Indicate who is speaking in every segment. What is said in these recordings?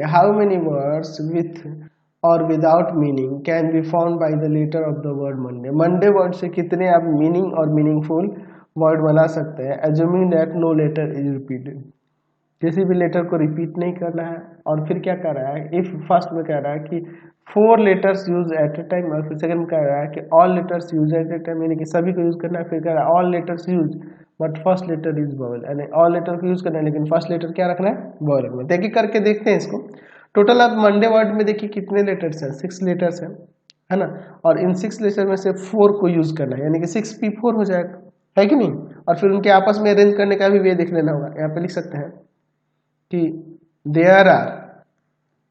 Speaker 1: देखिए, how many words with और without meaning can be found by the letter of the word Monday. Monday word से कितने आप meaning और meaningful word बना सकते हैं, assuming that no letter is repeated, किसी भी लेटर को रिपीट नहीं करना है। और फिर क्या कर रहा है, इफ फर्स्ट में कह रहा है कि 4 letters use at a time, और फिर सेकंड में कह रहा है कि all letters use at a time, यानी कि सभी को यूज करना है। फिर कह रहा है all letters use but first letter is vowel, यानी ऑल लेटर को यूज करना है लेकिन फर्स्ट लेटर क्या रखना है, वॉवेल में। देखिए करके देखते हैं इसको। टोटल अब मंडे वर्ड में देखिए कितने लेटर्स हैं, 6 लेटर्स हैं, है ना। और इन 6 लेटर में से 4 को यूज करना है, यानी कि 6p4 हो जाएगा, है कि नहीं। और फिर उनके आपस में अरेंज करने का भी वे देख लेना होगा। यहाँ पे लिख सकते हैं कि there are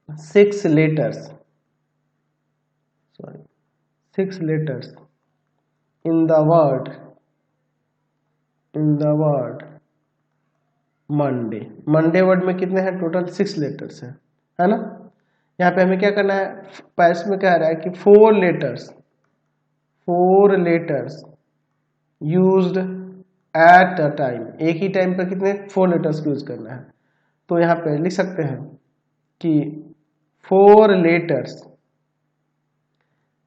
Speaker 1: 6 letters, sorry 6 letters in the word Monday. Monday word में कितने हैं, टोटल 6 लेटर्स हैं, है ना। यहाँ पे हमें क्या करना है, पैस में कह रहा है कि 4 letters used at a time, एक ही टाइम पर कितने 4 लेटर्स यूज करना है। तो यहाँ पे लिख सकते हैं कि 4 letters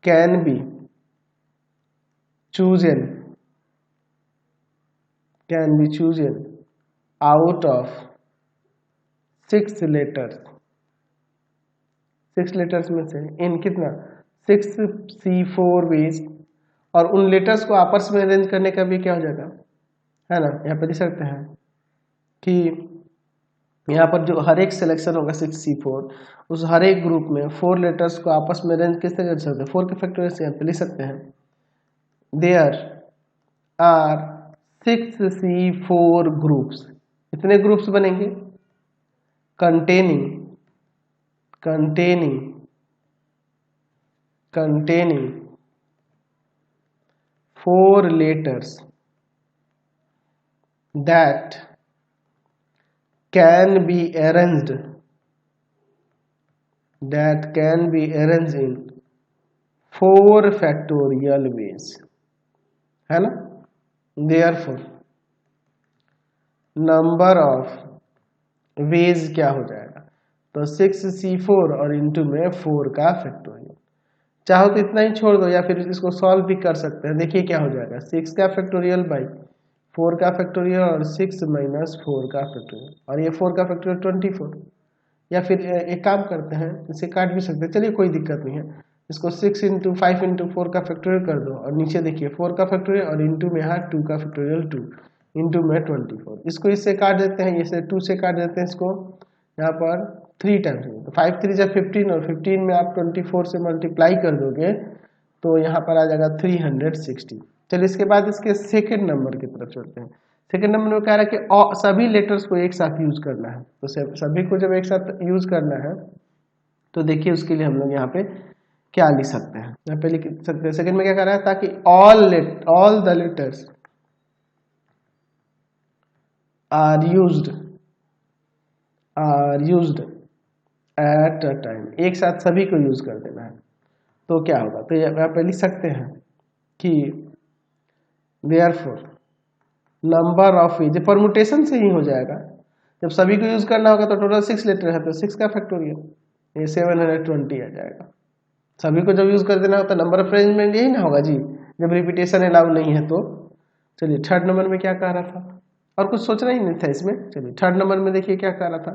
Speaker 1: can be chosen out of 6 letters, 6 letters में से इन कितना 6C4 वेज। और उन लेटर्स को आपस में अरेंज करने का भी क्या हो जाएगा, है ना। यहाँ पे लिख सकते हैं कि यहाँ पर जो हर एक सिलेक्शन होगा 6C4, उस हर एक ग्रुप में 4 लेटर्स को आपस में अरेंज कैसे कर सकते हैं, 4 के फैक्टोरियल से यहाँ पे लिख सकते हैं देयर आर 6C4 ग्रुप्स। कितने ग्रुप्स बनेंगे, containing 4 letters that can be arranged in 4 factorial ways, है ना। therefore नंबर ऑफ वेज क्या हो जाएगा, तो 6C4 और इंटू में 4 का फैक्टोरियल। चाहो तो इतना ही छोड़ दो या फिर इसको सॉल्व भी कर सकते हैं। देखिए क्या हो जाएगा, 6 का फैक्टोरियल बाई 4 का फैक्टोरियल और 6 माइनस 4 का फैक्टोरियल, और ये 4 का फैक्टोरियल 24। या फिर एक काम करते हैं, इसे काट भी सकते हैं, चलिए कोई दिक्कत नहीं है। इसको 6 इंटू 5 इंटू 4 का फैक्टोरियल कर दो, और नीचे देखिए 4 का फैक्टोरियल और इंटू में यहाँ 2 का फैक्टोरियल 2 इंटू में 24। इसको इससे काट देते हैं, इसे 2 से काट देते हैं, इसको यहाँ पर 3 टाइम्स, तो 5 3 जा 15, और 15 में आप 24 से मल्टीप्लाई कर दोगे तो यहाँ पर आ जाएगा 360। चलिए इसके बाद इसके सेकेंड नंबर की तरफ चलते हैं। सेकेंड नंबर में कह रहा है कि सभी लेटर्स को एक साथ यूज करना है। तो सभी को जब एक साथ यूज करना है तो देखिए उसके लिए हम लोग यहाँ पे क्या लिख सकते हैं, यहाँ पे लिख सकते हैं सेकेंड में क्या कह रहा है, ताकि all the letters are used at a time, एक साथ सभी को यूज कर देना है। तो क्या होगा, तो यहाँ पे लिख सकते हैं कि therefore number of ways, permutation से ही हो जाएगा। जब सभी को यूज करना होगा तो टोटल 6 लेटर है, तो 6 का फैक्टोरियल, ये 720 आ जाएगा। सभी को जब यूज कर देना होता नंबर ऑफ अरेंजमेंट यही ना होगा जी, जब रिपीटेशन अलाउ नहीं है तो। चलिए थर्ड नंबर में क्या कह रहा था, और कुछ सोचना ही नहीं था इसमें। चलिए थर्ड नंबर में देखिए क्या कह रहा था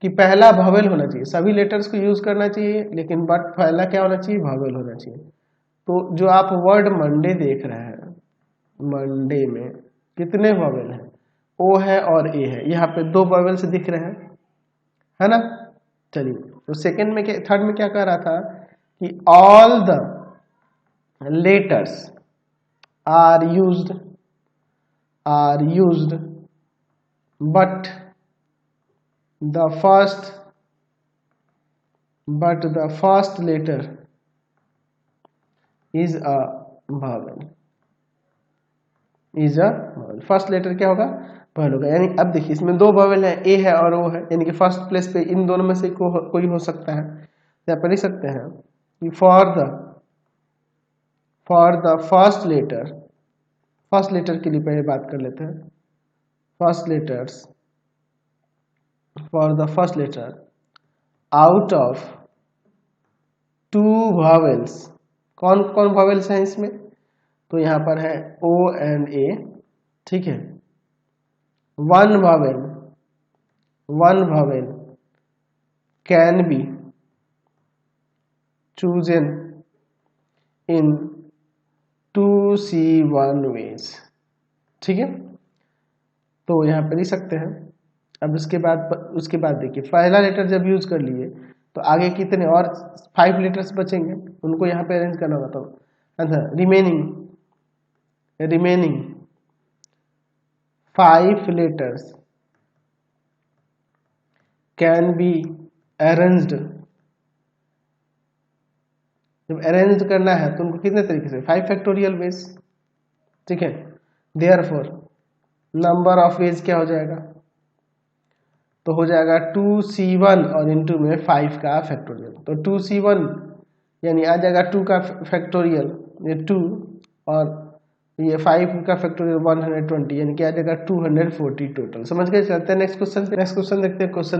Speaker 1: कि पहला वॉवेल होना चाहिए, सभी लेटर्स को यूज करना चाहिए लेकिन बट पहला क्या होना चाहिए, वॉवेल होना चाहिए। तो जो आप वर्ड मंडे देख रहे हैं, मंडे में कितने वॉवेल हैं, ओ है और ए है, यहाँ पे 2 वॉवेल से दिख रहे हैं, है ना। चलिए तो सेकंड में क्या, थर्ड में क्या कह रहा था कि all the letters are used but the first letter is a vowel, first letter क्या होगा, वॉवेल होगा। यानी अब देखिए इसमें 2 वॉवेल है, ए है और ओ है, यानी कि फर्स्ट प्लेस पे इन दोनों में से कोई हो सकता है। यहाँ पर लिख सकते हैं कि फॉर द फर्स्ट लेटर के लिए पहले बात कर लेते हैं। First letters, for the first letter out of 2 vowels, कौन कौन वॉवेल्स हैं इसमें, तो यहाँ पर है O एंड A, ठीक है। One vowel can be chosen in 2C1 ways, ठीक है। तो यहाँ पर लिख सकते हैं। अब उसके बाद देखिए, पहला लेटर जब यूज कर लिए तो आगे कितने और 5 लेटर्स बचेंगे, उनको यहाँ पे अरेंज करना होगा। तो answer remaining 5 letters can be arranged. जब अरेंज करना है तो उनको कितने तरीके से, 5 फैक्टोरियल वेज, ठीक है। देयरफॉर नंबर ऑफ वेज क्या हो जाएगा, तो हो जाएगा 2C1 और इनटू में 5 का फैक्टोरियल। तो 2C1 यानी आ जाएगा 2 का फैक्टोरियल, ये 2 और ये 5 का फैक्टोरियल 120, यानी कि आ जाएगा 240 टोटल। समझ गए। चलते हैं नेक्स्ट क्वेश्चन देखते हैं। क्वेश्चन